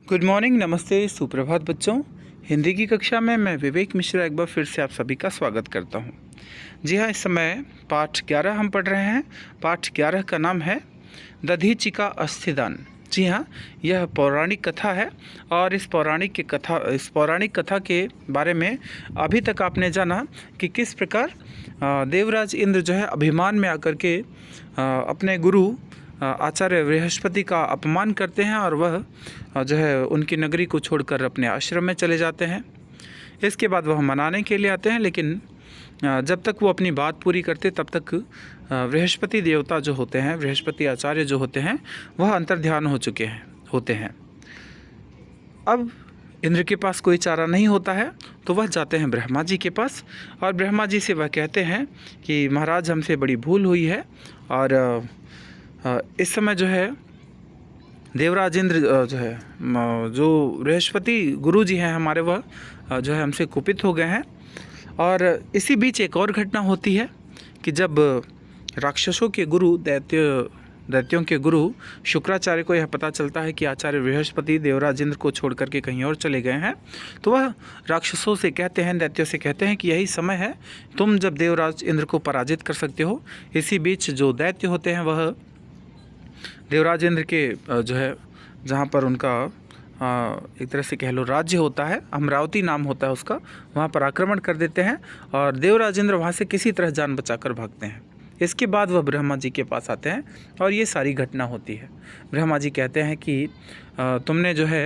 Good morning, नमस्ते, सुप्रभात बच्चों। हिंदी की कक्षा में मैं विवेक मिश्रा एक बार फिर से आप सभी का स्वागत करता हूं। जी हाँ, इस समय पाठ 11 हम पढ़ रहे हैं। पाठ 11 का नाम है दधीचिका अस्थिदान। जी हाँ, यह पौराणिक कथा है और इस पौराणिक कथा के बारे में अभी तक आपने जाना कि किस प्रकार देवराज इंद्र जो है अभिमान में आकर के अपने गुरु आचार्य बृहस्पति का अपमान करते हैं और वह जो है उनकी नगरी को छोड़कर अपने आश्रम में चले जाते हैं। इसके बाद वह मनाने के लिए आते हैं, लेकिन जब तक वो अपनी बात पूरी करते तब तक बृहस्पति देवता जो होते हैं, बृहस्पति आचार्य जो होते हैं, वह अंतर्ध्यान होते हैं। अब इंद्र के पास कोई चारा नहीं होता है तो वह जाते हैं ब्रह्मा जी के पास और ब्रह्मा जी से वह कहते हैं कि महाराज, हमसे बड़ी भूल हुई है और इस समय जो है देवराज इंद्र जो बृहस्पति गुरु जी हैं हमारे, वह जो है हमसे कुपित हो गए हैं। और इसी बीच एक और घटना होती है कि जब राक्षसों के गुरु दैत्यों के गुरु शुक्राचार्य को यह पता चलता है कि आचार्य बृहस्पति देवराज इंद्र को छोड़ करके कहीं और चले गए हैं, तो वह राक्षसों से कहते हैं, दैत्यों से कहते हैं कि यही समय है, तुम जब देवराज इंद्र को पराजित कर सकते हो। इसी बीच जो दैत्य होते हैं वह देवराज इंद्र के जो है जहाँ पर उनका एक तरह से कह लो राज्य होता है, अमरावती नाम होता है उसका, वहाँ पर आक्रमण कर देते हैं और देवराज इंद्र वहाँ से किसी तरह जान बचाकर भागते हैं। इसके बाद वह ब्रह्मा जी के पास आते हैं और ये सारी घटना होती है। ब्रह्मा जी कहते हैं कि तुमने जो है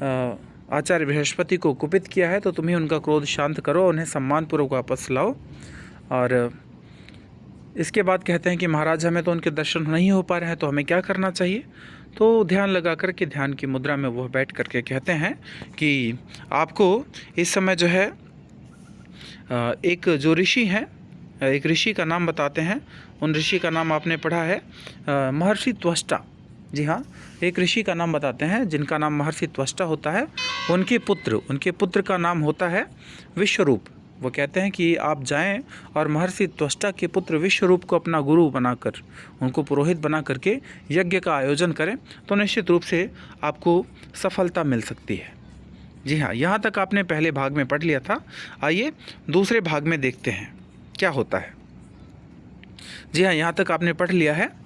आचार्य बृहस्पति को कुपित किया है, तो तुम्हें उनका क्रोध शांत करो, उन्हें सम्मानपूर्वक वापस लाओ। और इसके बाद कहते हैं कि महाराज, हमें तो उनके दर्शन नहीं हो पा रहे हैं, तो हमें क्या करना चाहिए। तो ध्यान लगा कर के ध्यान की मुद्रा में वह बैठ करके कहते हैं कि आपको इस समय जो है एक जो ऋषि हैं, एक ऋषि का नाम बताते हैं। उन ऋषि का नाम आपने पढ़ा है महर्षि त्वष्टा। जी हाँ, एक ऋषि का नाम बताते हैं जिनका नाम महर्षि त्वष्टा होता है। उनके पुत्र का नाम होता है विश्वरूप। वो कहते हैं कि आप जाएं और महर्षि त्वष्टा के पुत्र विश्वरूप को अपना गुरु बनाकर, उनको पुरोहित बना करके यज्ञ का आयोजन करें, तो निश्चित रूप से आपको सफलता मिल सकती है। जी हाँ, यहाँ तक आपने पहले भाग में पढ़ लिया था। आइए दूसरे भाग में देखते हैं क्या होता है। जी हाँ, यहाँ तक आपने पढ़ लिया है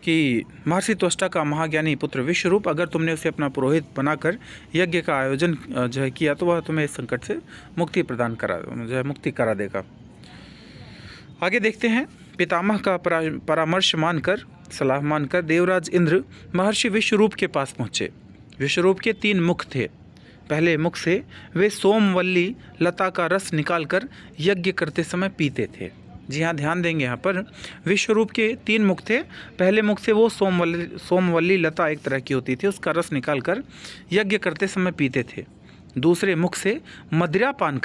कि महर्षि त्वष्टा का महाज्ञानी पुत्र विश्वरूप, अगर तुमने उसे अपना पुरोहित बनाकर यज्ञ का आयोजन जो है किया, तो वह तुम्हें इस संकट से मुक्ति करा देगा। आगे देखते हैं। पितामह का परामर्श मानकर, सलाह मानकर देवराज इंद्र महर्षि विश्वरूप के पास पहुँचे। विश्वरूप के 3 मुख थे। पहले मुख से वे सोमवल्ली लता का रस निकालकर यज्ञ करते समय पीते थे। जी हाँ, ध्यान देंगे यहाँ पर। विश्वरूप के 3 मुख थे। पहले मुख से वो सोमवल्ली लता एक तरह की होती थी, उसका रस निकालकर यज्ञ करते समय पीते थे। दूसरे मुख से मदिरा पान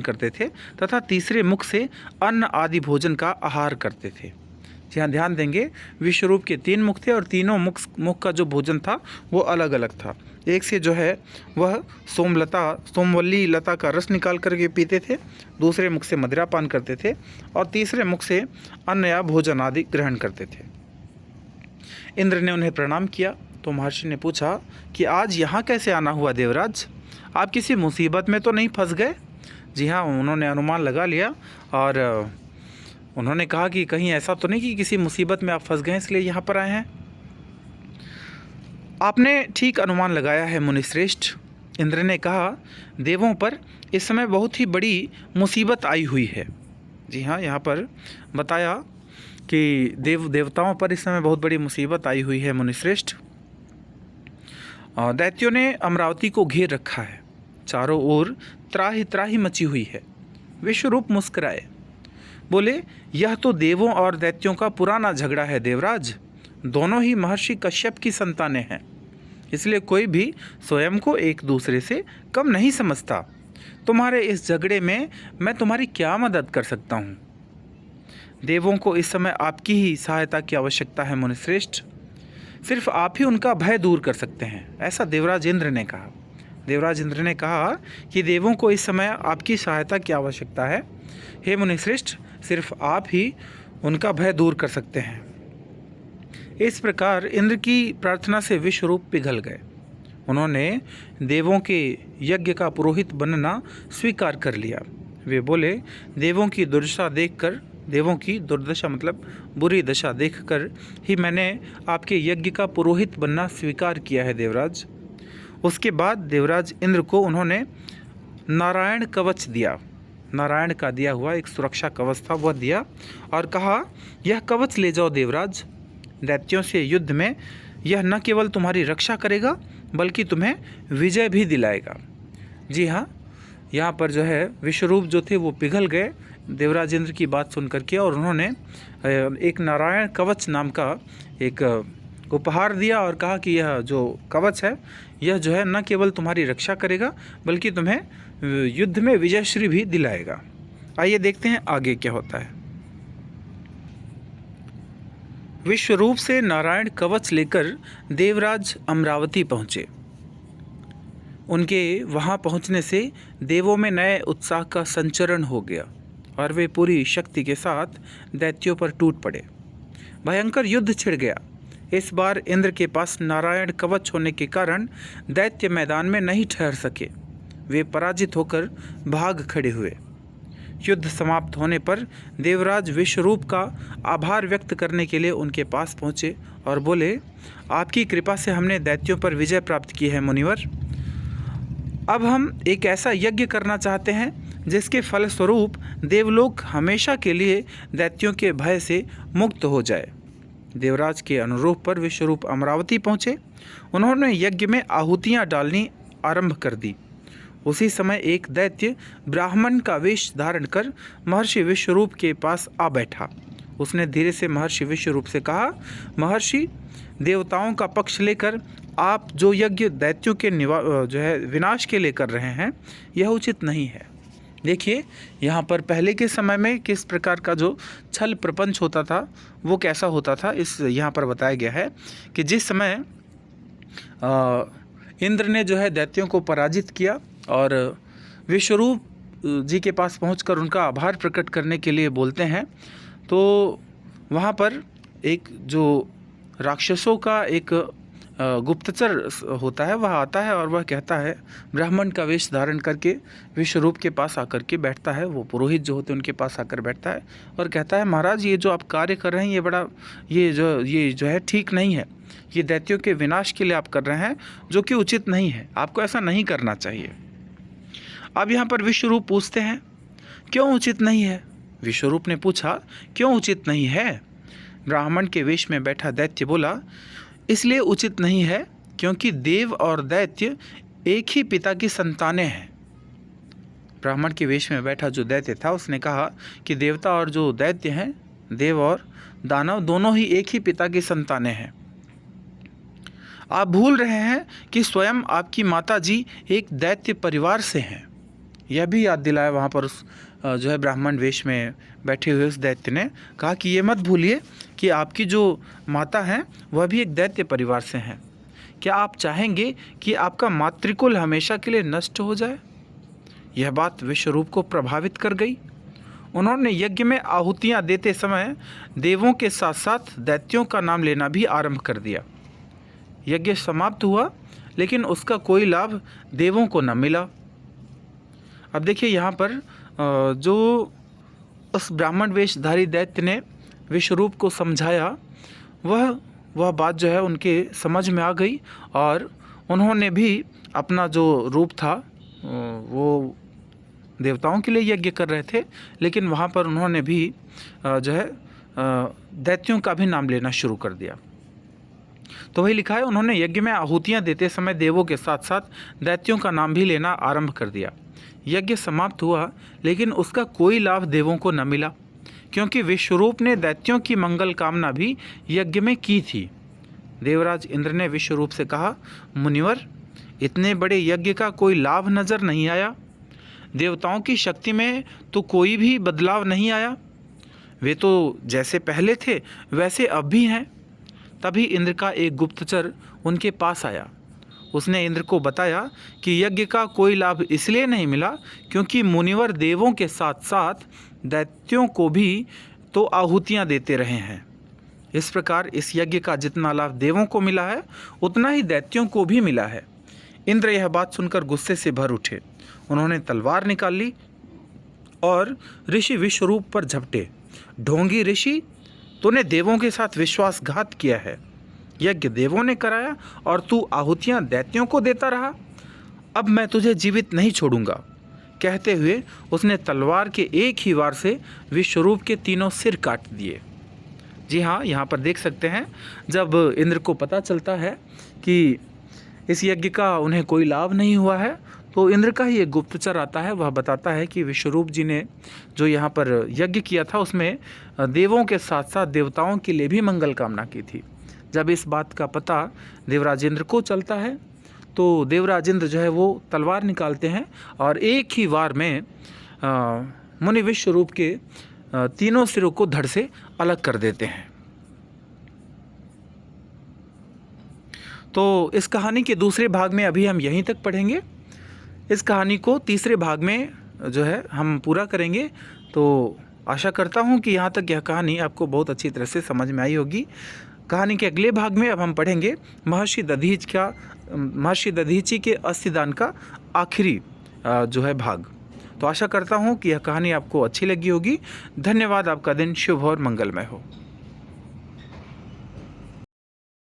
करते थे तथा तीसरे मुख से अन्न आदि भोजन का आहार करते थे। जी हाँ, ध्यान देंगे। विश्वरूप के 3 मुख थे और तीनों मुख का जो भोजन था वो अलग अलग था। एक से जो है वह सोमवल्ली लता का रस निकाल करके पीते थे, दूसरे मुख से मदिरा पान करते थे और तीसरे मुख से अन्न या भोजन आदि ग्रहण करते थे। इंद्र ने उन्हें प्रणाम किया तो महर्षि ने पूछा कि आज यहाँ कैसे आना हुआ देवराज, आप किसी मुसीबत में तो नहीं फंस गए। जी हाँ, उन्होंने अनुमान लगा लिया और उन्होंने कहा कि कहीं ऐसा तो नहीं कि किसी मुसीबत में आप फंस गए इसलिए यहाँ पर आए हैं। आपने ठीक अनुमान लगाया है मुनिश्रेष्ठ। इंद्र ने कहा, देवों पर इस समय बहुत ही बड़ी मुसीबत आई हुई है। जी हाँ, यहाँ पर बताया कि देवताओं पर इस समय बहुत बड़ी मुसीबत आई हुई है मुनिश्रेष्ठ। दैत्यों ने अमरावती को घेर रखा है, चारों ओर त्राही त्राही मची हुई है। विश्वरूप मुस्कुराए, बोले, यह तो देवों और दैत्यों का पुराना झगड़ा है देवराज। दोनों ही महर्षि कश्यप की संतानें हैं, इसलिए कोई भी स्वयं को एक दूसरे से कम नहीं समझता। तुम्हारे इस झगड़े में मैं तुम्हारी क्या मदद कर सकता हूँ। देवों को इस समय आपकी ही सहायता की आवश्यकता है मुनिश्रेष्ठ। सिर्फ आप ही उनका भय दूर कर सकते हैं, ऐसा देवराज इंद्र ने कहा। देवराज इंद्र ने कहा कि देवों को इस समय आपकी सहायता की आवश्यकता है। हे मुनिश्रेष्ठ, सिर्फ आप ही उनका भय दूर कर सकते हैं। इस प्रकार इंद्र की प्रार्थना से विश्वरूप पिघल गए। उन्होंने देवों के यज्ञ का पुरोहित बनना स्वीकार कर लिया। वे बोले, देवों की दुर्दशा देखकर, देवों की दुर्दशा मतलब बुरी दशा देखकर ही मैंने आपके यज्ञ का पुरोहित बनना स्वीकार किया है देवराज। उसके बाद देवराज इंद्र को उन्होंने नारायण कवच दिया। नारायण का दिया हुआ एक सुरक्षा कवच था, वह दिया और कहा, यह कवच ले जाओ देवराज। दैत्यों से युद्ध में यह न केवल तुम्हारी रक्षा करेगा बल्कि तुम्हें विजय भी दिलाएगा। जी हाँ, यहाँ पर जो है विश्वरूप जो थे वो पिघल गए देवराज इंद्र की बात सुन करके, और उन्होंने एक नारायण कवच नाम का एक उपहार दिया और कहा कि यह जो कवच है यह जो है न केवल तुम्हारी रक्षा करेगा बल्कि तुम्हें युद्ध में विजयश्री भी दिलाएगा। आइए देखते हैं आगे क्या होता है। विश्वरूप से नारायण कवच लेकर देवराज अमरावती पहुँचे। उनके वहाँ पहुँचने से देवों में नए उत्साह का संचरण हो गया और वे पूरी शक्ति के साथ दैत्यों पर टूट पड़े। भयंकर युद्ध छिड़ गया। इस बार इंद्र के पास नारायण कवच होने के कारण दैत्य मैदान में नहीं ठहर सके। वे पराजित होकर भाग खड़े हुए। युद्ध समाप्त होने पर देवराज विश्वरूप का आभार व्यक्त करने के लिए उनके पास पहुँचे और बोले, आपकी कृपा से हमने दैत्यों पर विजय प्राप्त की है मुनिवर। अब हम एक ऐसा यज्ञ करना चाहते हैं जिसके फलस्वरूप देवलोक हमेशा के लिए दैत्यों के भय से मुक्त हो जाए। देवराज के अनुरोध पर विश्वरूप अमरावती पहुँचे। उन्होंने यज्ञ में आहुतियाँ डालनी आरंभ कर दी। उसी समय एक दैत्य ब्राह्मण का वेश धारण कर महर्षि विश्वरूप के पास आ बैठा। उसने धीरे से महर्षि विश्वरूप से कहा, महर्षि, देवताओं का पक्ष लेकर आप जो यज्ञ दैत्यों के जो है विनाश के लिए कर रहे हैं यह उचित नहीं है। देखिए यहाँ पर पहले के समय में किस प्रकार का जो छल प्रपंच होता था वो कैसा होता था, इस यहाँ पर बताया गया है कि जिस समय इंद्र ने जो है दैत्यों को पराजित किया और विश्वरूप जी के पास पहुंचकर उनका आभार प्रकट करने के लिए बोलते हैं, तो वहाँ पर एक जो राक्षसों का एक गुप्तचर होता है वह आता है और वह कहता है, ब्राह्मण का वेश धारण करके विश्वरूप के पास आकर के बैठता है। वो पुरोहित जो होते हैं उनके पास आकर बैठता है और कहता है, महाराज, ये जो आप कार्य कर रहे हैं ये जो है ठीक नहीं है। ये दैत्यों के विनाश के लिए आप कर रहे हैं जो कि उचित नहीं है। आपको ऐसा नहीं करना चाहिए। अब यहाँ पर विश्वरूप पूछते हैं, क्यों उचित नहीं है? विश्वरूप ने पूछा, क्यों उचित नहीं है? ब्राह्मण के वेश में बैठा दैत्य बोला, इसलिए उचित नहीं है क्योंकि देव और दैत्य एक ही पिता की संतानें हैं। ब्राह्मण के वेश में बैठा जो दैत्य था उसने कहा कि देवता और जो दैत्य हैं, देव और दानव, दोनों ही एक ही पिता की संतानें हैं। आप भूल रहे हैं कि स्वयं आपकी माता जी एक दैत्य परिवार से हैं। यह भी याद दिलाया वहाँ पर उस जो है ब्राह्मण वेश में बैठे हुए उस दैत्य ने कहा कि ये मत भूलिए कि आपकी जो माता हैं वह भी एक दैत्य परिवार से हैं। क्या आप चाहेंगे कि आपका मातृकुल हमेशा के लिए नष्ट हो जाए? यह बात विश्वरूप को प्रभावित कर गई। उन्होंने यज्ञ में आहुतियाँ देते समय देवों के साथ साथ दैत्यों का नाम लेना भी आरंभ कर दिया। यज्ञ समाप्त हुआ लेकिन उसका कोई लाभ देवों को न मिला। अब देखिए यहाँ पर जो उस ब्राह्मण वेशधारी दैत्य ने विश्वरूप को समझाया वह बात जो है उनके समझ में आ गई और उन्होंने भी अपना जो रूप था वो देवताओं के लिए यज्ञ कर रहे थे, लेकिन वहाँ पर उन्होंने भी जो है दैत्यों का भी नाम लेना शुरू कर दिया। तो वही लिखा है, उन्होंने यज्ञ में आहुतियाँ देते समय देवों के साथ साथ दैत्यों का नाम भी लेना आरंभ कर दिया। यज्ञ समाप्त हुआ लेकिन उसका कोई लाभ देवों को न मिला क्योंकि विश्वरूप ने दैत्यों की मंगल कामना भी यज्ञ में की थी। देवराज इंद्र ने विश्वरूप से कहा, मुनिवर, इतने बड़े यज्ञ का कोई लाभ नजर नहीं आया। देवताओं की शक्ति में तो कोई भी बदलाव नहीं आया। वे तो जैसे पहले थे वैसे अब भी हैं। तभी इंद्र का एक गुप्तचर उनके पास आया। उसने इंद्र को बताया कि यज्ञ का कोई लाभ इसलिए नहीं मिला क्योंकि मुनिवर देवों के साथ साथ दैत्यों को भी तो आहुतियाँ देते रहे हैं। इस प्रकार इस यज्ञ का जितना लाभ देवों को मिला है उतना ही दैत्यों को भी मिला है। इंद्र यह बात सुनकर गुस्से से भर उठे। उन्होंने तलवार निकाल ली और ऋषि विश्वरूप पर झपटे। ढोंगी ऋषि, तूने देवों के साथ विश्वासघात किया है। यज्ञ देवों ने कराया और तू आहुतियां दैत्यों को देता रहा। अब मैं तुझे जीवित नहीं छोड़ूंगा। कहते हुए उसने तलवार के एक ही वार से विश्वरूप के तीनों सिर काट दिए। जी हाँ, यहाँ पर देख सकते हैं जब इंद्र को पता चलता है कि इस यज्ञ का उन्हें कोई लाभ नहीं हुआ है, तो इंद्र का ही एक गुप्तचर आता है। वह बताता है कि विश्वरूप जी ने जो यहाँ पर यज्ञ किया था उसमें देवों के साथ साथ देवताओं के लिए भी मंगल कामना की थी। जब इस बात का पता देवराज इंद्र को चलता है तो देवराज इंद्र जो है वो तलवार निकालते हैं और एक ही वार में मुनि विश्वरूप के तीनों सिरों को धड़ से अलग कर देते हैं। तो इस कहानी के दूसरे भाग में अभी हम यहीं तक पढ़ेंगे। इस कहानी को तीसरे भाग में जो है हम पूरा करेंगे। तो आशा करता हूँ कि यहाँ तक यह कहानी आपको बहुत अच्छी तरह से समझ में आई होगी। कहानी के अगले भाग में अब हम पढ़ेंगे महर्षि दधीची के अस्थिदान का आखिरी जो है भाग। तो आशा करता हूँ कि यह कहानी आपको अच्छी लगी होगी। धन्यवाद। आपका दिन शुभ और मंगलमय हो।